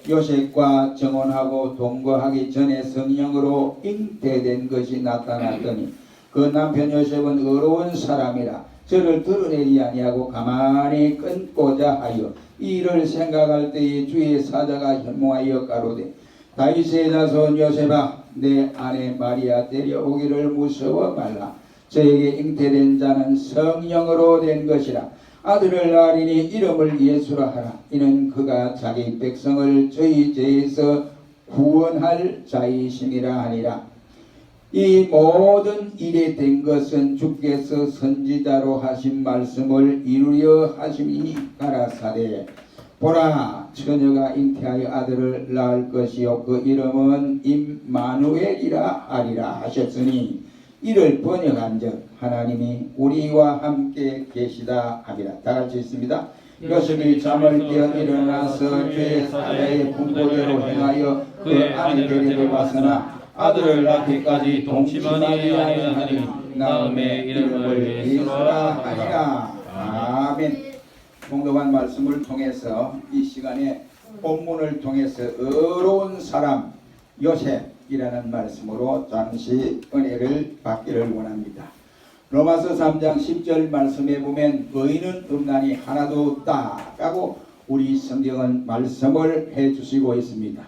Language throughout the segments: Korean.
요셉과 정혼하고 동거하기 전에 성령으로 잉태된 것이 나타났더니 그 남편 요셉은 의로운 사람이라 저를 드러내지 아니하고 가만히 끊고자 하여 이를 생각할 때에 주의 사자가 현몽하여 가로되 다윗의 자손 요셉아 내 아내 마리아 데려오기를 무서워 말라. 저에게 잉태된 자는 성령으로 된 것이라. 아들을 낳으리니 이름을 예수라 하라. 이는 그가 자기 백성을 저희 죄에서 구원할 자이심이라 하니라. 이 모든 일에 된 것은 주께서 선지자로 하신 말씀을 이루려 하심이니 가라사대 보라 처녀가 잉태하여 아들을 낳을 것이요 그 이름은 임마누엘이라 하리라 하셨으니 이를 번역한즉 하나님이 우리와 함께 계시다 하리라. 다같이 있습니다. 요셉이 잠을 깨어 일어나서 주의 사자의 분고대로 행하여 그 아내 데리러 왔으나 아들을 낳기까지 동침하니 아니하니 다음에 이름을 예수라 하니라. 아멘. 공동한 말씀을 통해서 이 시간에 본문을 통해서 의로운 사람 요셉이라는 말씀으로 잠시 은혜를 받기를 원합니다. 로마서 3장 10절 말씀에 보면 의인은 없나니 하나도 없다 라고 우리 성경은 말씀을 해주시고 있습니다.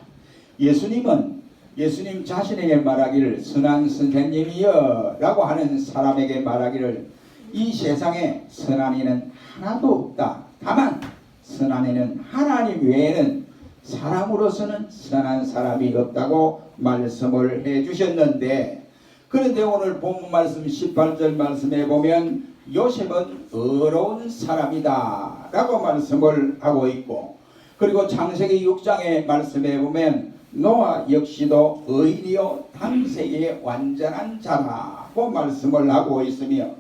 예수님 자신에게 말하기를 선한 선생님이여 라고 하는 사람에게 말하기를 이 세상에 선한 이는 하나도 없다. 다만 선한 이는 하나님 외에는 사람으로서는 선한 사람이 없다고 말씀을 해주셨는데 그런데 오늘 본문 말씀 18절 말씀에 보면 요셉은 의로운 사람이다 라고 말씀을 하고 있고 그리고 창세기 6장의 말씀에 보면 노아 역시도 의인이요 당세의 완전한 자라고 말씀을 하고 있으며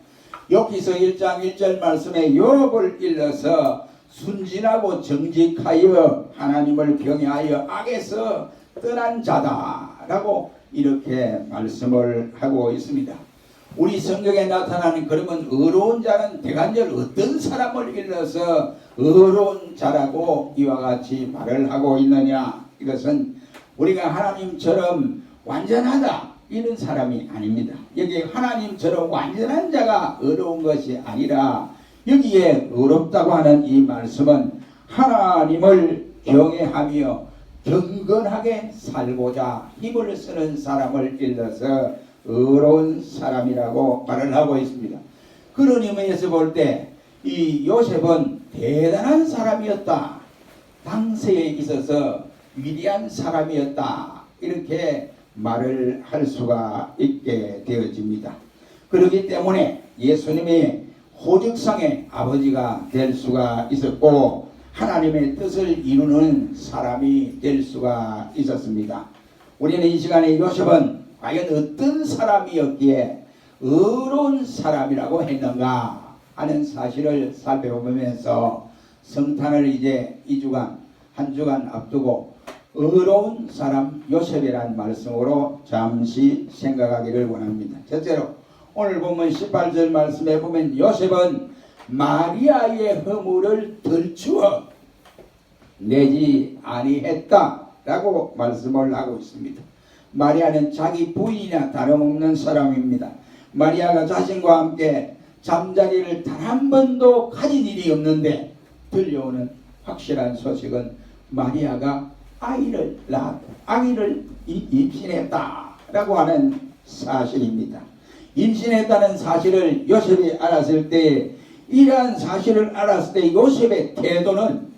여기서 1장 1절 말씀에 욥을 일러서 순진하고 정직하여 하나님을 경외하여 악에서 떠난 자다라고 이렇게 말씀을 하고 있습니다. 우리 성경에 나타나는 그러면 의로운 자는 대간절 어떤 사람을 일러서 의로운 자라고 이와 같이 말을 하고 있느냐. 이것은 우리가 하나님처럼 완전하다 이런 사람이 아닙니다. 여기 하나님처럼 완전한 자가 의로운 것이 아니라 여기에 의롭다고 하는 이 말씀은 하나님을 경외하며 경건하게 살고자 힘을 쓰는 사람을 일러서 의로운 사람이라고 말을 하고 있습니다. 그런 의미에서 볼 때 이 요셉은 대단한 사람이었다. 당세에 있어서 위대한 사람이었다. 이렇게 말을 할 수가 있게 되어집니다. 그렇기 때문에 예수님이 호적상의 아버지가 될 수가 있었고 하나님의 뜻을 이루는 사람이 될 수가 있었습니다. 우리는 이 시간에 요셉은 과연 어떤 사람이었기에 의로운 사람이라고 했는가 하는 사실을 살펴보면서 성탄을 이제 한 주간 앞두고 의로운 사람 요셉이라는 말씀으로 잠시 생각하기를 원합니다. 첫째로 오늘 보면 18절 말씀에 보면 요셉은 마리아의 허물을 덜추어 내지 아니했다 라고 말씀을 하고 있습니다. 마리아는 자기 부인이나 다름없는 사람입니다. 마리아가 자신과 함께 잠자리를 단 한 번도 가진 일이 없는데 들려오는 확실한 소식은 마리아가 아기를 임신했다라고 하는 사실입니다. 임신했다는 사실을 요셉이 알았을 때 이러한 사실을 알았을 때 요셉의 태도는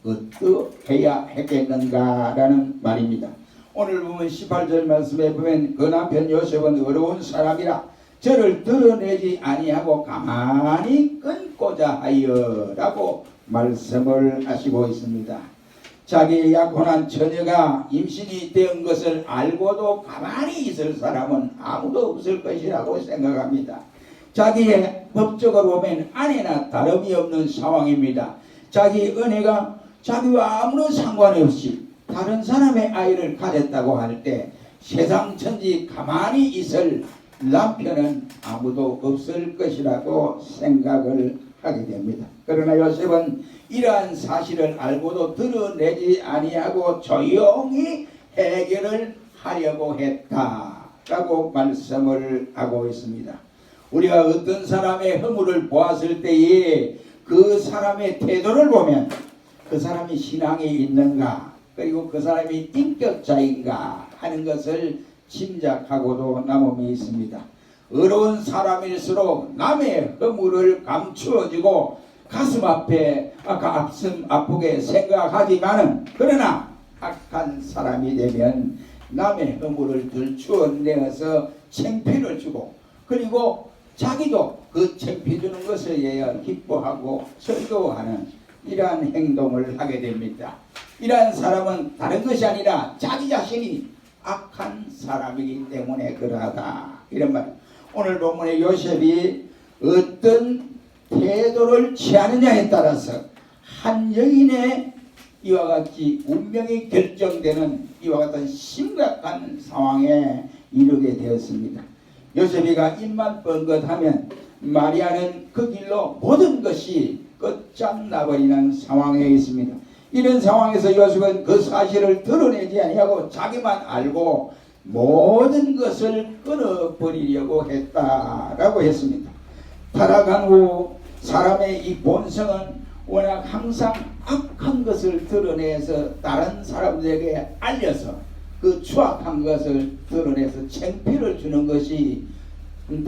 어떠해야 했겠는가라는 말입니다. 오늘 보면 18절 말씀에 보면 그 남편 요셉은 의로운 사람이라 저를 드러내지 아니하고 가만히 끊고자 하여 라고 말씀을 하시고 있습니다. 자기의 약혼한 처녀가 임신이 된 것을 알고도 가만히 있을 사람은 아무도 없을 것이라고 생각합니다. 자기의 법적으로 보면 아내나 다름이 없는 상황입니다. 자기 은혜가 자기와 아무런 상관이 없이 다른 사람의 아이를 가졌다고 할 때 세상 천지 가만히 있을 남편은 아무도 없을 것이라고 생각을 하게 됩니다. 그러나 요셉은 이러한 사실을 알고도 드러내지 아니하고 조용히 해결을 하려고 했다라고 말씀을 하고 있습니다. 우리가 어떤 사람의 허물을 보았을 때에 그 사람의 태도를 보면 그 사람이 신앙이 있는가, 그리고 그 사람이 인격자인가 하는 것을 짐작하고도 남음이 있습니다. 의로운 사람일수록 남의 허물을 감추어지고 가슴 아프게 생각하지만은, 그러나 악한 사람이 되면 남의 허물을 들추어내어서 창피를 주고, 그리고 자기도 그 창피 주는 것에 대하여 기뻐하고 설교하는 이러한 행동을 하게 됩니다. 이러한 사람은 다른 것이 아니라 자기 자신이 악한 사람이기 때문에 그러하다, 이런 말. 오늘 본문의 요셉이 어떤 태도를 취하느냐에 따라서 한 여인의 이와 같이 운명이 결정되는 이와 같은 심각한 상황에 이르게 되었습니다. 요셉이가 입만 뻥긋하면 마리아는 그 길로 모든 것이 끝장나버리는 상황에 있습니다. 이런 상황에서 요셉은 그 사실을 드러내지 아니하고 자기만 알고 모든 것을 끊어버리려고 했다라고 했습니다. 타락한 후 사람의 이 본성은 워낙 항상 악한 것을 드러내서 다른 사람들에게 알려서 그 추악한 것을 드러내서 창피를 주는 것이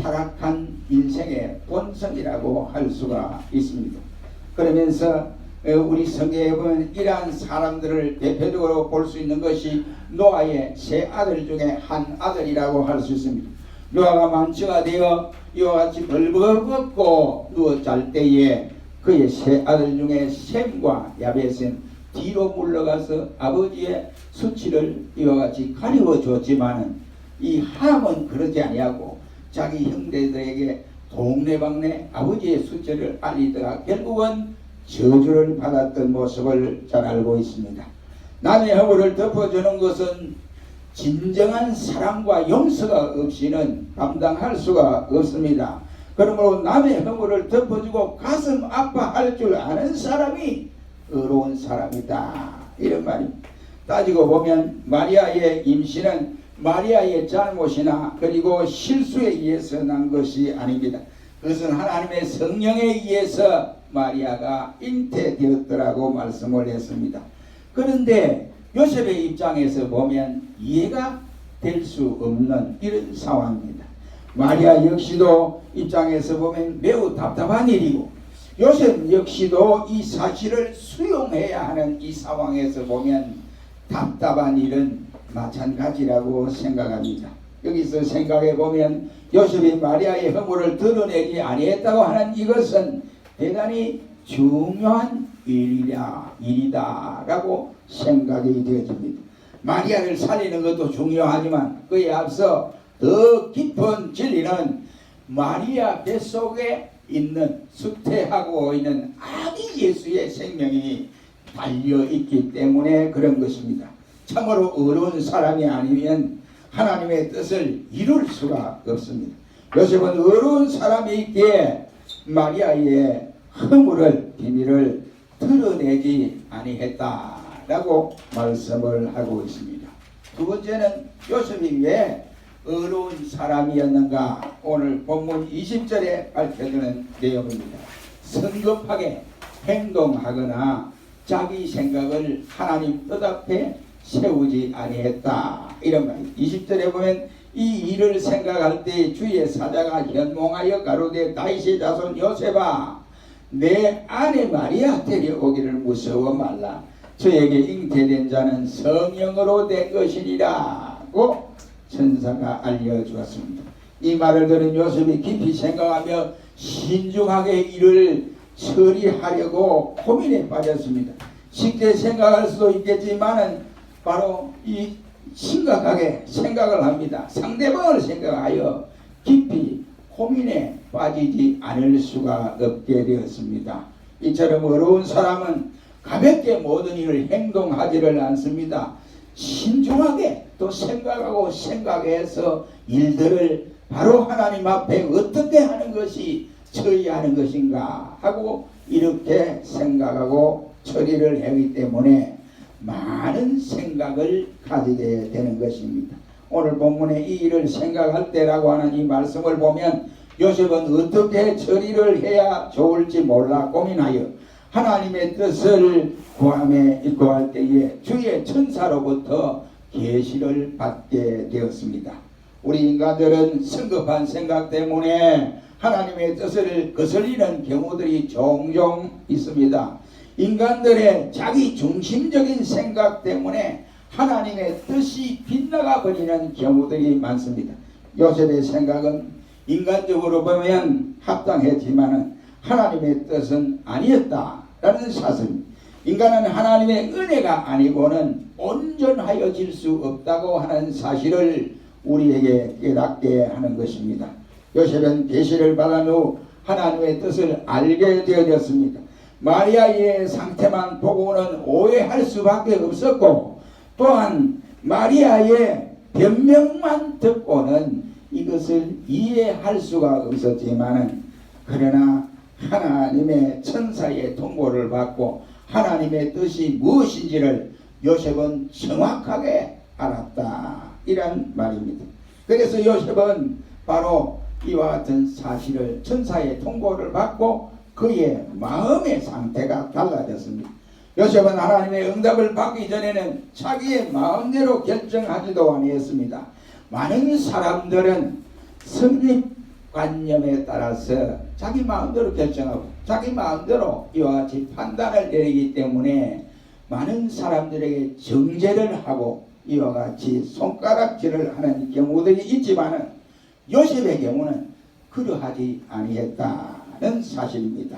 타락한 인생의 본성이라고 할 수가 있습니다. 그러면서 우리 성경에 보면 이러한 사람들을 대표적으로 볼 수 있는 것이 노아의 세 아들 중에 한 아들이라고 할 수 있습니다. 노아가 만취가 되어 이와 같이 벌거벗고 누워 잘 때에 그의 세 아들 중에 셈과 야벳은 뒤로 물러가서 아버지의 수치를 이와 같이 가리워 줬지만은 이 함은 그러지 아니하고 자기 형제들에게 동네방네 아버지의 수치를 알리다가 결국은 저주를 받았던 모습을 잘 알고 있습니다. 남의 허물을 덮어주는 것은 진정한 사랑과 용서가 없이는 감당할 수가 없습니다. 그러므로 남의 허물을 덮어주고 가슴 아파할 줄 아는 사람이 의로운 사람이다, 이런 말입니다. 따지고 보면 마리아의 임신은 마리아의 잘못이나 그리고 실수에 의해서 난 것이 아닙니다. 그것은 하나님의 성령에 의해서 마리아가 잉태되었더라고 말씀을 했습니다. 그런데 요셉의 입장에서 보면 이해가 될 수 없는 이런 상황입니다. 마리아 역시도 입장에서 보면 매우 답답한 일이고, 요셉 역시도 이 사실을 수용해야 하는 이 상황에서 보면 답답한 일은 마찬가지라고 생각합니다. 여기서 생각해 보면 요셉이 마리아의 허물을 드러내지 아니했다고 하는 이것은 대단히 중요한 일이다라고 생각이 되어집니다. 마리아를 살리는 것도 중요하지만 그에 앞서 더 깊은 진리는 마리아 뱃속에 있는 수태하고 있는 아기 예수의 생명이 달려있기 때문에 그런 것입니다. 참으로 의로운 사람이 아니면 하나님의 뜻을 이룰 수가 없습니다. 요셉은 의로운 사람이 있기에 마리아의 허물을 비밀을 드러내지 아니했다라고 말씀을 하고 있습니다. 두 번째는 요셉이 왜 의로운 사람이었는가, 오늘 본문 20절에 밝혀주는 내용입니다. 성급하게 행동하거나 자기 생각을 하나님 뜻 앞에 세우지 아니했다, 이런 말입니다. 20절에 보면 이 일을 생각할 때 주의 사자가 현몽하여 가로되 다윗의 자손 요셉아, 내 아내 마리아 데려오기를 무서워 말라. 저에게 잉태된 자는 성령으로 된 것이니라고 천사가 알려주었습니다. 이 말을 들은 요셉이 깊이 생각하며 신중하게 이를 처리하려고 고민에 빠졌습니다. 쉽게 생각할 수도 있겠지만은 바로 이 심각하게 생각을 합니다. 상대방을 생각하여 깊이 고민에 빠지지 않을 수가 없게 되었습니다. 이처럼 어려운 사람은 가볍게 모든 일을 행동하지를 않습니다. 신중하게 또 생각하고 생각해서 일들을 바로 하나님 앞에 어떻게 하는 것이 처리하는 것인가 하고 이렇게 생각하고 처리를 하기 때문에 많은 생각을 가지게 되는 것입니다. 오늘 본문에 이 일을 생각할 때라고 하는 이 말씀을 보면 요셉은 어떻게 처리를 해야 좋을지 몰라 고민하여 하나님의 뜻을 구할 때에 주의 천사로부터 계시를 받게 되었습니다. 우리 인간들은 성급한 생각 때문에 하나님의 뜻을 거슬리는 경우들이 종종 있습니다. 인간들의 자기 중심적인 생각 때문에 하나님의 뜻이 빗나가 버리는 경우들이 많습니다. 요셉의 생각은 인간적으로 보면 합당했지만 하나님의 뜻은 아니었다라는 사실입니다. 인간은 하나님의 은혜가 아니고는 온전하여질 수 없다고 하는 사실을 우리에게 깨닫게 하는 것입니다. 요셉은 계시를 받은 후 하나님의 뜻을 알게 되어졌습니다. 마리아의 상태만 보고는 오해할 수밖에 없었고 또한 마리아의 변명만 듣고는 이것을 이해할 수가 없었지만 그러나 하나님의 천사의 통보를 받고 하나님의 뜻이 무엇인지를 요셉은 정확하게 알았다 이란 말입니다. 그래서 요셉은 바로 이와 같은 사실을 천사의 통보를 받고 그의 마음의 상태가 달라졌습니다. 요셉은 하나님의 응답을 받기 전에는 자기의 마음대로 결정하지도 아니했습니다. 많은 사람들은 성립관념에 따라서 자기 마음대로 결정하고 자기 마음대로 이와 같이 판단을 내리기 때문에 많은 사람들에게 정죄를 하고 이와 같이 손가락질을 하는 경우들이 있지만 요셉의 경우는 그러하지 아니했다는 사실입니다.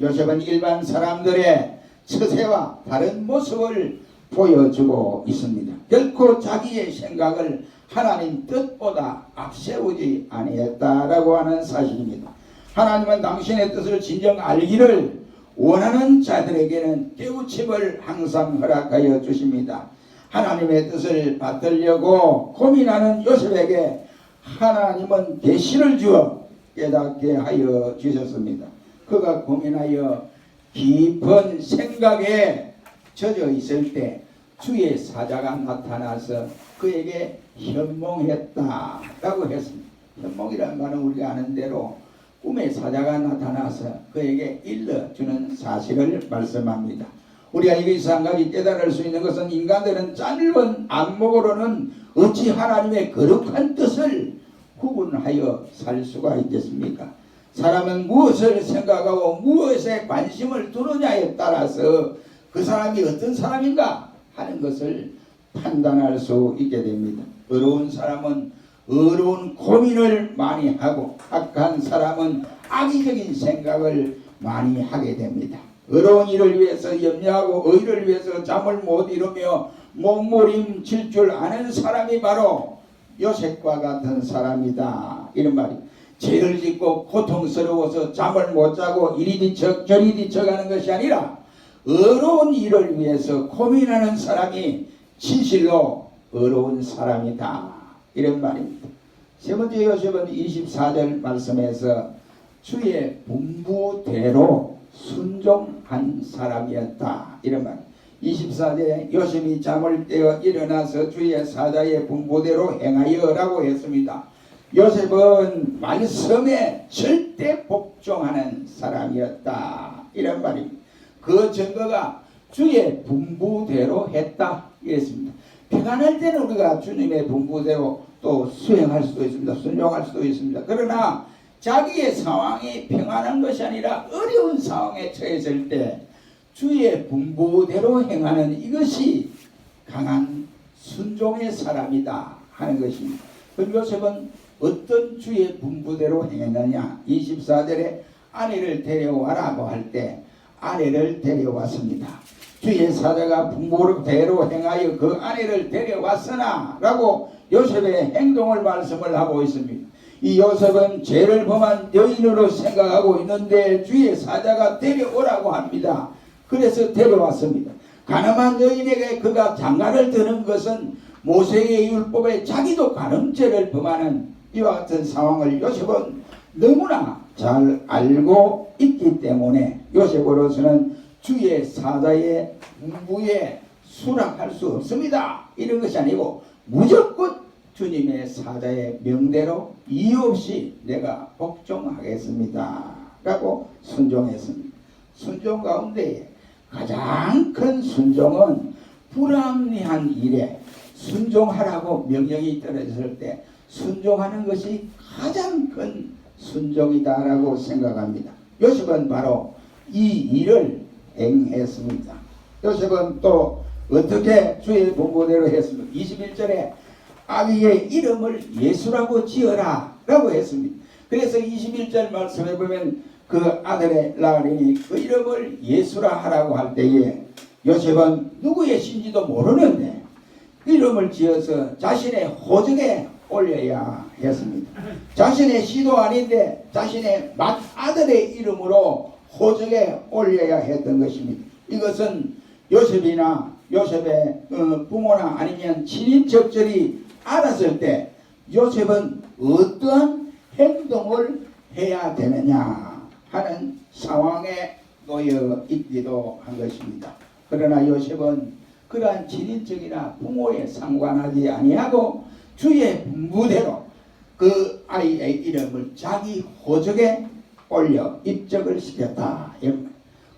요셉은 일반 사람들의 처세와 다른 모습을 보여주고 있습니다. 결코 자기의 생각을 하나님 뜻보다 앞세우지 아니했다라고 하는 사실입니다. 하나님은 당신의 뜻을 진정 알기를 원하는 자들에게는 깨우침을 항상 허락하여 주십니다. 하나님의 뜻을 받들려고 고민하는 요셉에게 하나님은 계시를 주어 깨닫게 하여 주셨습니다. 그가 고민하여 깊은 생각에 젖어 있을 때 주의 사자가 나타나서 그에게 현몽했다라고 했습니다. 현몽이라는 말은 우리가 아는 대로 꿈의 사자가 나타나서 그에게 일러주는 사실을 말씀합니다. 우리가 여기서 한 가지 깨달을 수 있는 것은 인간들은 짧은 안목으로는 어찌 하나님의 거룩한 뜻을 구분하여 살 수가 있겠습니까? 사람은 무엇을 생각하고 무엇에 관심을 두느냐에 따라서 그 사람이 어떤 사람인가 하는 것을 판단할 수 있게 됩니다. 어려운 사람은 어려운 고민을 많이 하고 악한 사람은 악의적인 생각을 많이 하게 됩니다. 어려운 일을 위해서 염려하고 의를 위해서 잠을 못 이루며 몸부림칠 줄 아는 사람이 바로 요셉과 같은 사람이다 이런 말이. 죄를 짓고 고통스러워서 잠을 못 자고 이리 뒤척 저리 뒤척하는 것이 아니라 어려운 일을 위해서 고민하는 사람이 진실로 어려운 사람이다 이런 말입니다. 세 번째 요셉은 24절 말씀에서 주의 분부대로 순종한 사람이었다 이런 말. 24절에 요셉이 잠을 깨어 일어나서 주의 사자의 분부대로 행하여 라고 했습니다. 요셉은 말씀에 절대 복종하는 사람이었다 이런 말입니다. 그 증거가 주의 분부대로 했다 이랬습니다. 평안할 때는 우리가 주님의 분부대로 또 수행할 수도 있습니다. 순종할 수도 있습니다. 그러나 자기의 상황이 평안한 것이 아니라 어려운 상황에 처했을 때 주의 분부대로 행하는 이것이 강한 순종의 사람이다 하는 것입니다. 그럼 요셉은 어떤 주의 분부대로 행했느냐. 24절에 아내를 데려와라고 할 때 아내를 데려왔습니다. 주의 사자가 분부대로 행하여 그 아내를 데려왔으나 라고 요셉의 행동을 말씀을 하고 있습니다. 이 요셉은 죄를 범한 여인으로 생각하고 있는데 주의 사자가 데려오라고 합니다. 그래서 데려왔습니다. 가늠한 여인에게 그가 장가를 드는 것은 모세의 율법에 자기도 간음죄를 범하는 이와 같은 상황을 요셉은 너무나 잘 알고 있기 때문에 요셉으로서는 주의 사자의 문부에 수락할 수 없습니다. 이런 것이 아니고 무조건 주님의 사자의 명대로 이유 없이 내가 복종하겠습니다 라고 순종했습니다. 순종 가운데 가장 큰 순종은 불합리한 일에 순종하라고 명령이 떨어졌을 때 순종하는 것이 가장 큰 순종이다라고 생각합니다. 요셉은 바로 이 일을 행했습니다. 요셉은 또 어떻게 주의 본보대로 했습니까? 21절에 아기의 이름을 예수라고 지어라 라고 했습니다. 그래서 21절 말씀에 보면 그 아들의 라헬이 그 이름을 예수라 하라고 할 때에 요셉은 누구의 신지도 모르는데 이름을 지어서 자신의 호적에 올려야 했습니다. 자신의 시도 아닌데 자신의 맏아들의 이름으로 호적에 올려야 했던 것입니다. 이것은 요셉이나 요셉의 부모나 아니면 친인척들이 알았을 때 요셉은 어떠한 행동을 해야 되느냐 하는 상황에 놓여 있기도 한 것입니다. 그러나 요셉은 그러한 친인척이나 부모에 상관하지 아니하고 주의 분부대로 그 아이의 이름을 자기 호적에 올려 입적을 시켰다.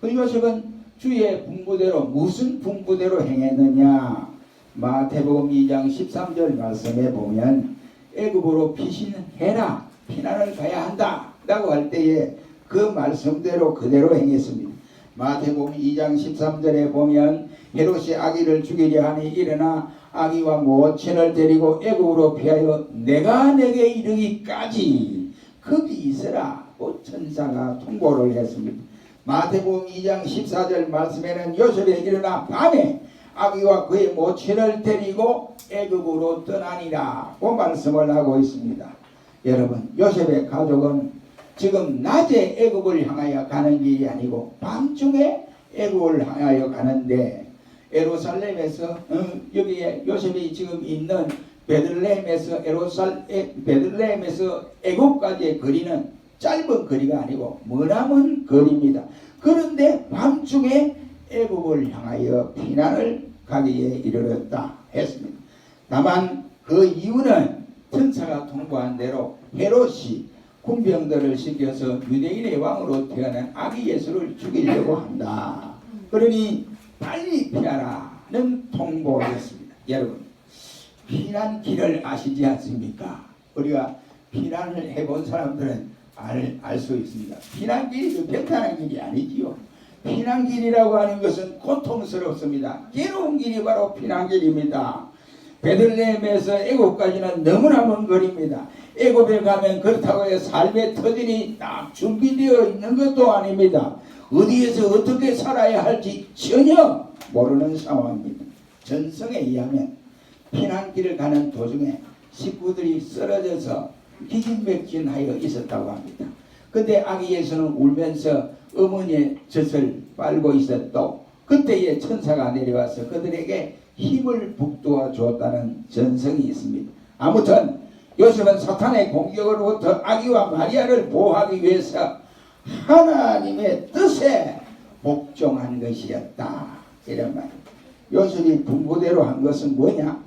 그 요셉은 주의 분부대로 무슨 분부대로 행했느냐? 마태복음 2장 13절 말씀에 보면 애굽으로 피신해라, 피난을 가야 한다 라고 할 때에 그 말씀대로 그대로 행했습니다. 마태복음 2장 13절에 보면 헤롯이 아기를 죽이려 하니 일어나 아기와 모친을 데리고 애굽으로 피하여 내가 내게 이르기까지 거기 있으라고 천사가 통보를 했습니다. 마태복음 2장 14절 말씀에는 요셉이 일어나 밤에 아기와 그의 모친을 데리고 애굽으로 떠나니라고 말씀을 하고 있습니다. 여러분, 요셉의 가족은 지금 낮에 애굽을 향하여 가는 길이 아니고 밤중에 애굽을 향하여 가는데 예루살렘에서 여기에 요셉이 지금 있는 베들레헴에서 베들레헴에서 애굽까지의 거리는 짧은 거리가 아니고 머나먼 거리입니다. 그런데 밤중에 애굽을 향하여 피난을 가기에 이르렀다 했습니다. 다만 그 이유는 천사가 통보한 대로 헤롯이 군병들을 시켜서 유대인의 왕으로 태어난 아기 예수를 죽이려고 한다. 그러니 빨리 피하라는 통보였습니다. 여러분, 피난길을 아시지 않습니까? 우리가 피난을 해본 사람들은 알 수 있습니다. 피난길이 평탄한 길이 아니지요. 피난길이라고 하는 것은 고통스럽습니다. 괴로운 길이 바로 피난길입니다. 베들레헴에서 애굽까지는 너무나 먼 거리입니다. 애굽에 가면 그렇다고 해서 삶의 터전이 딱 준비되어 있는 것도 아닙니다. 어디에서 어떻게 살아야 할지 전혀 모르는 상황입니다. 전성에 의하면 피난길을 가는 도중에 식구들이 쓰러져서 기진맥진하여 있었다고 합니다. 그때 아기 예수는 울면서 어머니의 젖을 빨고 있었고 그때에 천사가 내려와서 그들에게 힘을 북돋아 주었다는 전성이 있습니다. 아무튼 요셉은 사탄의 공격으로부터 아기와 마리아를 보호하기 위해서 하나님의 뜻에 복종한 것이었다. 이런 말입니다. 요셉이 분부대로 한 것은 뭐냐?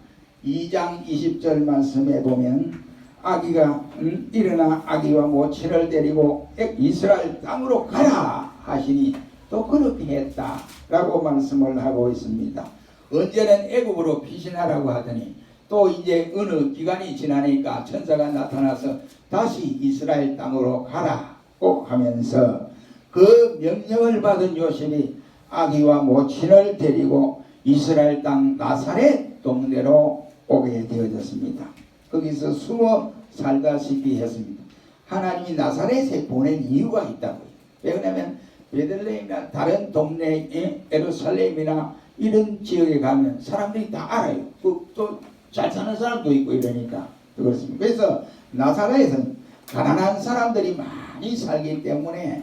2장 20절 말씀에 보면 아기가 일어나 아기와 모친을 데리고 이스라엘 땅으로 가라 하시니 또 그렇게 했다라고 말씀을 하고 있습니다. 언제는 애굽으로 피신하라고 하더니 또 이제 어느 기간이 지나니까 천사가 나타나서 다시 이스라엘 땅으로 가라고 하면서 그 명령을 받은 요셉이 아기와 모친을 데리고 이스라엘 땅 나사렛 동네로 오게 되어졌습니다. 거기서 숨어 살다시피 했습니다. 하나님이 나사렛에 보낸 이유가 있다고요. 왜냐하면 베들레헴이나 다른 동네 예루살렘이나 이런 지역에 가면 사람들이 다 알아요. 또 잘 사는 사람도 있고 이러니까 그렇습니다. 그래서 나사렛은 가난한 사람들이 많이 살기 때문에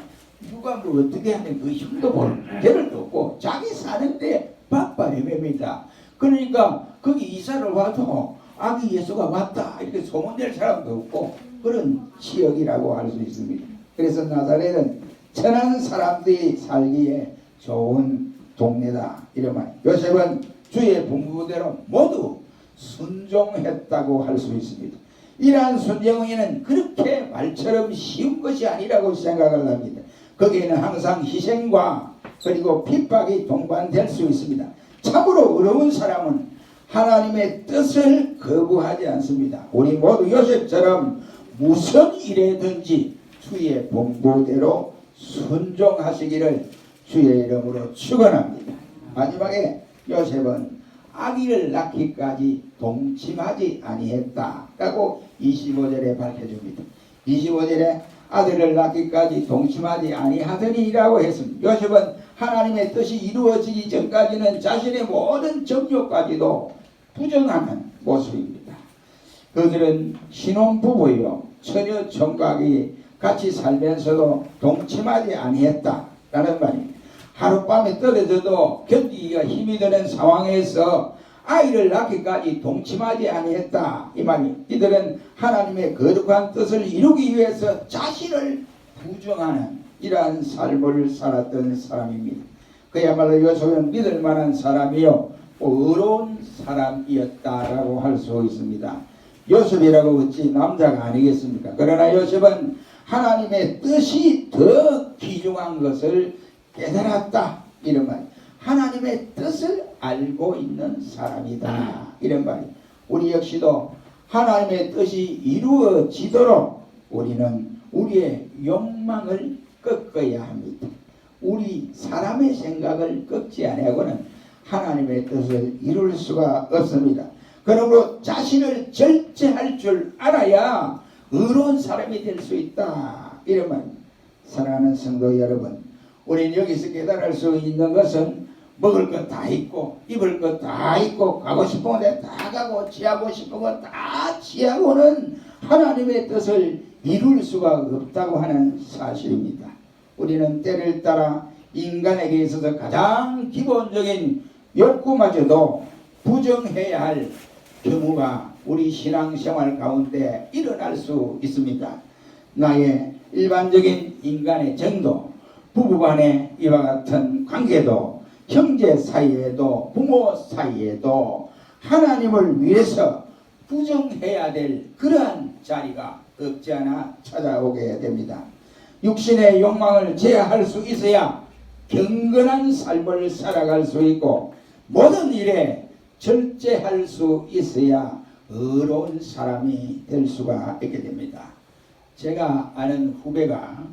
누가 뭐 어떻게 하면 그 힘도 볼 개를도 없고 자기 사는데 바빠 헤맵니다. 그러니까 거기 이사를 와도 아기 예수가 왔다 이렇게 소문낼 사람도 없고 그런 지역이라고 할 수 있습니다. 그래서 나사렛은 천한 사람들이 살기에 좋은 동네다 이런 말. 요셉은 주의 분부대로 모두 순종했다고 할 수 있습니다. 이러한 순종에는 그렇게 말처럼 쉬운 것이 아니라고 생각을 합니다. 거기에는 항상 희생과 그리고 핍박이 동반될 수 있습니다. 참으로 어려운 사람은 하나님의 뜻을 거부하지 않습니다. 우리 모두 요셉처럼 무슨 일에든지 주의 본부대로 순종하시기를 주의 이름으로 축원합니다. 마지막에 요셉은 아기를 낳기까지 동침하지 아니했다라고 25절에 밝혀줍니다. 25절에 아들을 낳기까지 동침하지 아니하더니라고 했습니다. 요셉은 하나님의 뜻이 이루어지기 전까지는 자신의 모든 정욕까지도 부정하는 모습입니다. 그들은 신혼부부요 처녀 총각이 같이 살면서도 동침하지 아니했다라는 말입니다. 하룻밤에 떨어져도 견디기가 힘이 드는 상황에서 아이를 낳기까지 동침하지 아니했다 이 말이. 이들은 하나님의 거룩한 뜻을 이루기 위해서 자신을 부정하는 이러한 삶을 살았던 사람입니다. 그야말로 요셉은 믿을 만한 사람이요 어려운 사람이었다라고 할 수 있습니다. 요셉이라고 어찌 남자가 아니겠습니까? 그러나 요셉은 하나님의 뜻이 더 귀중한 것을 깨달았다 이런 말. 하나님의 뜻을 알고 있는 사람이다 이런 말이. 우리 역시도 하나님의 뜻이 이루어지도록 우리는 우리의 욕망을 꺾어야 합니다. 우리 사람의 생각을 꺾지 아니하고는 하나님의 뜻을 이룰 수가 없습니다. 그러므로 자신을 절제할 줄 알아야 의로운 사람이 될 수 있다 이런 말입니다. 사랑하는 성도 여러분, 우리는 여기서 깨달을 수 있는 것은 먹을 것 다 있고 입을 것 다 있고 가고 싶은 데 다 가고 취하고 싶은 것 다 취하고는 하나님의 뜻을 이룰 수가 없다고 하는 사실입니다. 우리는 때를 따라 인간에게 있어서 가장 기본적인 욕구마저도 부정해야 할 경우가 우리 신앙생활 가운데 일어날 수 있습니다. 나의 일반적인 인간의 정도, 부부간의 이와 같은 관계도, 형제 사이에도, 부모 사이에도 하나님을 위해서 부정해야 될 그러한 자리가 없지 않아 찾아오게 됩니다. 육신의 욕망을 제어할 수 있어야 경건한 삶을 살아갈 수 있고 모든 일에 절제할 수 있어야 의로운 사람이 될 수가 있게 됩니다. 제가 아는 후배가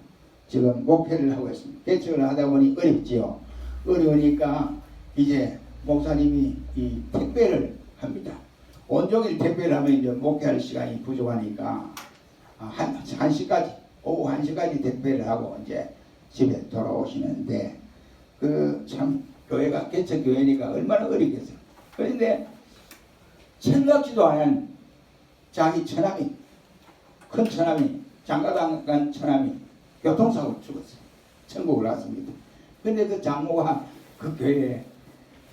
지금 목회를 하고 있습니다. 개척을 하다 보니 어렵지요. 어려우니까 이제 목사님이 이 택배를 합니다. 온종일 택배를 하면 이제 목회할 시간이 부족하니까 한 시까지 오후 1시까지 택배를 하고 이제 집에 돌아오시는데 그 참 교회가 개척 교회니까 얼마나 어렵겠어요. 그런데 생각지도 않은 자기 처남이 큰 처남이 장가간 간 처남이 교통사고로 죽었어요. 천국을 왔습니다. 그런데 그 장모가 그 교회에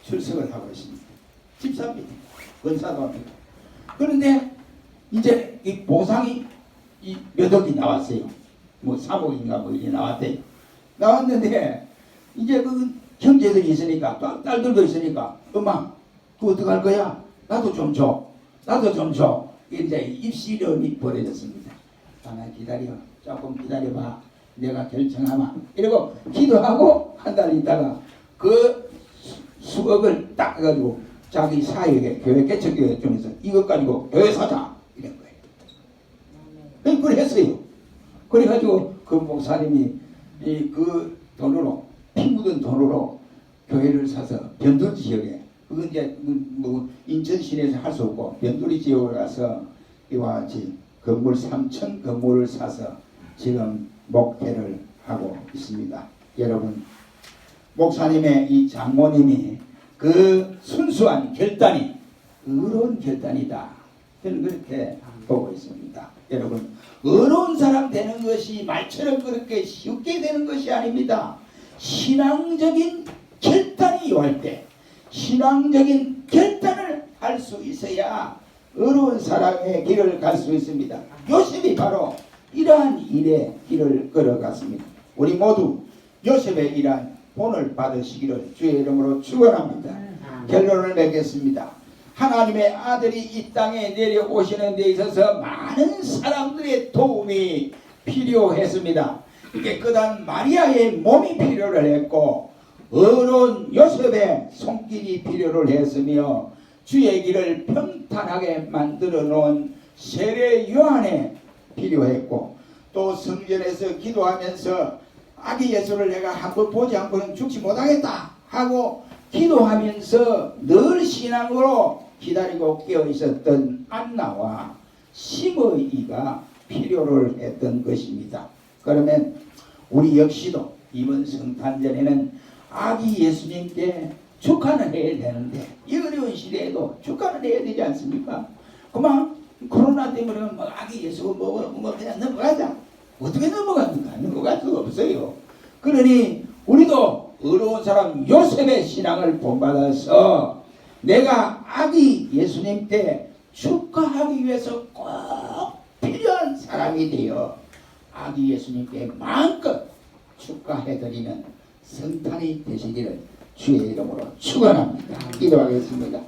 출석을 하고 있습니다. 집사입니다. 권사도 합니다. 그런데 이제 이 보상이 이 몇 억이 나왔어요. 뭐 3억인가 뭐 이게 나왔대요. 나왔는데 이제 그 형제들이 있으니까 또 딸들도 있으니까 엄마 그거 어떡할 거야? 나도 좀 줘. 나도 좀 줘. 이제 입시련이 벌어졌습니다. 하나 기다려. 조금 기다려봐. 내가 결정하마. 이러고 기도하고 한 달 있다가 그 수억을 딱 가지고 자기 사역에 교회 개척교회 중에서 이것 가지고 교회 사자 이런 거예요. 그걸 했어요. 그래가지고 그 목사님이 그 돈으로 피 묻은 돈으로 교회를 사서 변두리 지역에 그건 이제 뭐 인천 시내에서 할 수 없고 변두리 지역에 가서 이와 같이 건물 3층 건물을 사서 지금 목회를 하고 있습니다. 여러분, 목사님의 이 장모님이 그 순수한 결단이 의로운 결단이다. 저는 그렇게 보고 있습니다. 여러분, 의로운 사람 되는 것이 말처럼 그렇게 쉽게 되는 것이 아닙니다. 신앙적인 결단이 요할 때 신앙적인 결단을 할 수 있어야 어려운 사람의 길을 갈 수 있습니다. 요셉이 바로 이러한 일의 길을 걸어갔습니다. 우리 모두 요셉의 이러한 본을 받으시기를 주의 이름으로 축원합니다. 결론을 맺겠습니다. 하나님의 아들이 이 땅에 내려오시는 데 있어서 많은 사람들의 도움이 필요했습니다. 깨끗한 마리아의 몸이 필요를 했고 어려운 요셉의 손길이 필요를 했으며 주의 길을 평탄하게 만들어 놓은 세례 요한에 필요했고 또 성전에서 기도하면서 아기 예수를 내가 한번 보지 않고는 죽지 못하겠다 하고 기도하면서 늘 신앙으로 기다리고 깨어 있었던 안나와 시므이가 필요를 했던 것입니다. 그러면 우리 역시도 이번 성탄절에는 아기 예수님께 축하는 해야 되는데 이 어려운 시대에도 축하는 해야 되지 않습니까? 그만 코로나 때문에 뭐 아기 예수 뭐 그냥 넘어가자. 어떻게 넘어갑니까? 넘어갈 수가 없어요. 그러니 우리도 어려운 사람 요셉의 신앙을 본받아서 내가 아기 예수님 때 축하하기 위해서 꼭 필요한 사람이 되어 아기 예수님께 마음껏 축하해드리는 성탄이 되시기를 주의 이름으로 축원합니다. 기도하겠습니다.